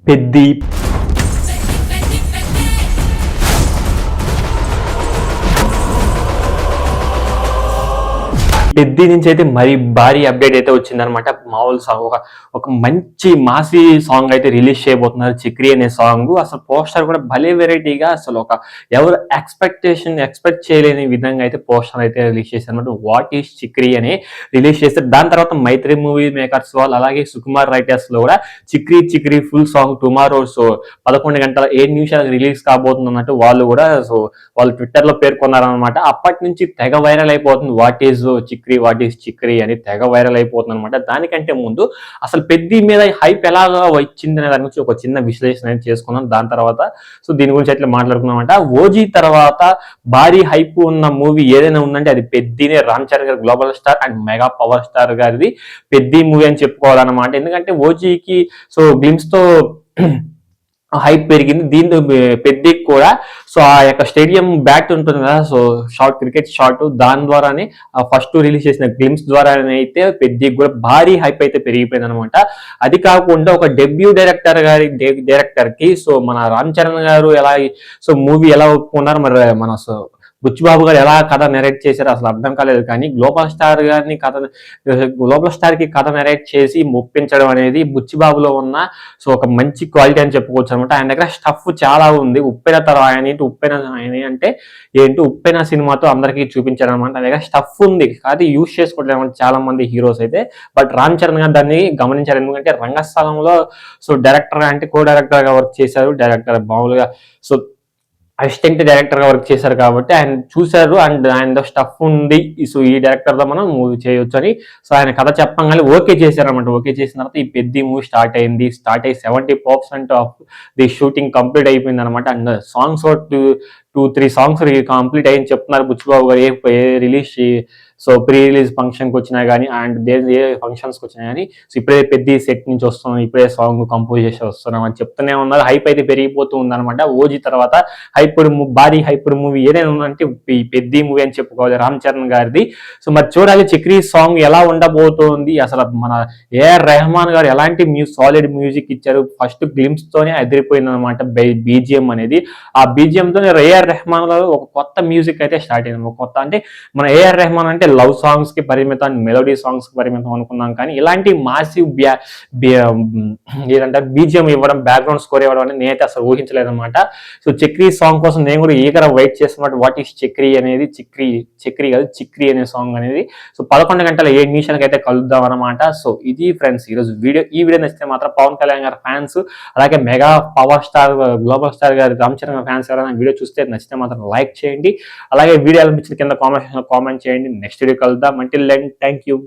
పెద్ది పెద్ది నుంచి అయితే మరి భారీ అప్డేట్ అయితే వచ్చిందనమాట. మామూలు సాంగ్ ఒక మంచి మాసీ సాంగ్ అయితే రిలీజ్ చేయబోతున్నారు, చిక్రీ అనే సాంగ్. అసలు పోస్టర్ కూడా భలే వెరైటీగా, అసలు ఎవరు ఎక్స్పెక్ట్ చేయలేని విధంగా అయితే పోస్టర్ అయితే రిలీజ్ చేశారు అనమాట. వాట్ ఈస్ చిక్రీ అని రిలీజ్ చేస్తారు. దాని తర్వాత మైత్రి మూవీ మేకర్స్ వాళ్ళు అలాగే సుకుమార్ రైటర్స్ లో కూడా చిక్రీ ఫుల్ సాంగ్ టుమారో 11 గంటల 7 నిమిషాలకు రిలీజ్ కాబోతుంది అన్నట్టు వాళ్ళు కూడా వాళ్ళు ట్విట్టర్ లో పేర్కొన్నారనమాట. అప్పటి నుంచి తెగ వైరల్ అయిపోతుంది వాట్ ఈస్ చిక్రీ అని తెగ వైరల్ అయిపోతుంది అనమాట. దానికంటే ముందు అసలు పెద్ది మీద హైప్ ఎలాగా వచ్చింది అనే దాని గురించి ఒక చిన్న విశ్లేషణ అనేది చేసుకున్నాం. దాని తర్వాత దీని గురించి అట్లా మాట్లాడుకున్నామంట. ఓజీ తర్వాత భారీ హైప్ ఉన్న మూవీ ఏదైనా ఉందంటే అది పెద్దినే. రామ్ చరణ్ గారు global star and mega power star గారిది పెద్ది మూవీ అని చెప్పుకోవాలన్నమాట. ఎందుకంటే ఓజీకి గ్లిమ్స్ తో హైప్ పెరిగింది, దీంతో పెద్దికి కూడా ఆ యొక్క స్టేడియం బ్యాట్ ఉంటుంది కదా, క్రికెట్ షాట్, దాని ద్వారానే ఫస్ట్ రిలీజ్ చేసిన గ్లిమ్స్ ద్వారానే అయితే పెద్దికి కూడా భారీ హైప్ అయితే పెరిగిపోయింది అనమాట. అది కాకుండా ఒక డెబ్యూ డైరెక్టర్ కి మన రామ్ చరణ్ గారు ఎలా మూవీ ఎలా ఒప్పుకున్నారు, మరి మన బుచ్చిబాబు గారు ఎలా కథ నెరేట్ చేశారో అసలు అర్థం కాలేదు. కానీ గ్లోబల్ స్టార్ కి కథ నెరేట్ చేసి ఒప్పించడం అనేది బుచ్చిబాబులో ఉన్న ఒక మంచి క్వాలిటీ అని చెప్పుకోవచ్చు అనమాట. ఆయన దగ్గర స్టఫ్ చాలా ఉంది. ఉప్పెన సినిమాతో అందరికీ చూపించారు అనమాట. ఆయన దగ్గర స్టఫ్ ఉంది, అది యూజ్ చేసుకోవట్లేదు అనమాట చాలా మంది హీరోస్ అయితే. బట్ రామ్ చరణ్ గారు దాన్ని గమనించారు. ఎందుకంటే రంగస్థలంలో డైరెక్టర్ అంటే కో డైరెక్టర్ గా వర్క్ చేశారు. డైరెక్టర్ మామూలుగా అసిస్టెంట్ డైరెక్టర్ గా వర్క్ చేశారు కాబట్టి ఆయన చూశారు అండ్ ఆయన స్టఫ్ ఉంది, ఈ డైరెక్టర్ తో మనం మూవీ చేయొచ్చు అని ఆయన కథ చెప్పగానే ఓకే చేశారనమాట. ఓకే చేసిన తర్వాత ఈ పెద్ద మూవీ స్టార్ట్ అయ్యి 70% ఆఫ్ ది షూటింగ్ కంప్లీట్ అయిపోయింది అనమాట. అండ్ సాంగ్స్ 2-3 సాంగ్స్ కంప్లీట్ అయ్యింది చెప్తున్నారు బుచ్చిబాబు గారు. ఏ రిలీజ్ ప్రీ రిలీజ్ ఫంక్షన్ కి వచ్చినా కానీ అండ్ ఏ ఫంక్షన్స్ కి వచ్చినా కానీ ఇప్పుడే పెద్ద సెట్ నుంచి వస్తున్నాం, ఇప్పుడే సాంగ్ కంపోజ్ చేసి వస్తున్నాం అని చెప్తూనే ఉన్నారు. హైప్ అయితే పెరిగిపోతూ ఉందన్నమాట. ఓజీ తర్వాత భారీ హైప్డ్ మూవీ ఏదైనా ఉందంటే ఈ పెద్ద మూవీ అని చెప్పుకోవాలి, రామ్ చరణ్ గారిది. మరి చూడాలి చిక్రీ సాంగ్ ఎలా ఉండబోతోంది. అసలు మన ఏఆర్ రెహమాన్ గారు ఎలాంటి సాలిడ్ మ్యూజిక్ ఇచ్చారు. ఫస్ట్ గ్లిమ్స్ తోనే అదిరిపోయింది అనమాట బీజిఎం అనేది. ఆ బీజిఎం తోనే ఏఆర్ రెహమాన్ గారు ఒక కొత్త మ్యూజిక్ అయితే స్టార్ట్ అయింది. కొత్త అంటే మన ఏఆర్ రెహమాన్ అంటే లవ్ సాంగ్స్ కి పరిమితం, మెలోడీ సాంగ్స్ కి పరిమితం అనుకున్నాం. కానీ ఇలాంటి మాసివ్ ఏదంటే బీజిఎం ఇవ్వడం, బ్యాక్గ్రౌండ్ స్కోర్ ఇవ్వడం అనేది నేనైతే అసలు ఊహించలేదు అనమాట. చిక్రీ సాంగ్ కోసం నేను కూడా ఈగర వెయిట్ చేస్తున్నట్టు. వాట్ ఈస్ చిక్రీ అనేది చిక్రీ అనే సాంగ్ అనేది 11 గంటల 7 నిమిషాలకు అయితే కలుద్దాం అనమాట. ఇది ఫ్రెండ్స్ ఈరోజు వీడియో. ఈ వీడియో నచ్చితే మాత్రం పవన్ కళ్యాణ్ గారి ఫ్యాన్స్ అలాగే mega power star global star గారి రామ్ చరణ్ ఫ్యాన్స్ ఎవరైనా వీడియో చూస్తే నచ్చితే మాత్రం లైక్ చేయండి. అలాగే వీడియో అనిపించిన కింద కామెంట్ చేయండి. నెక్స్ట్ వీడియో కలుద్దాం. Until then thank you.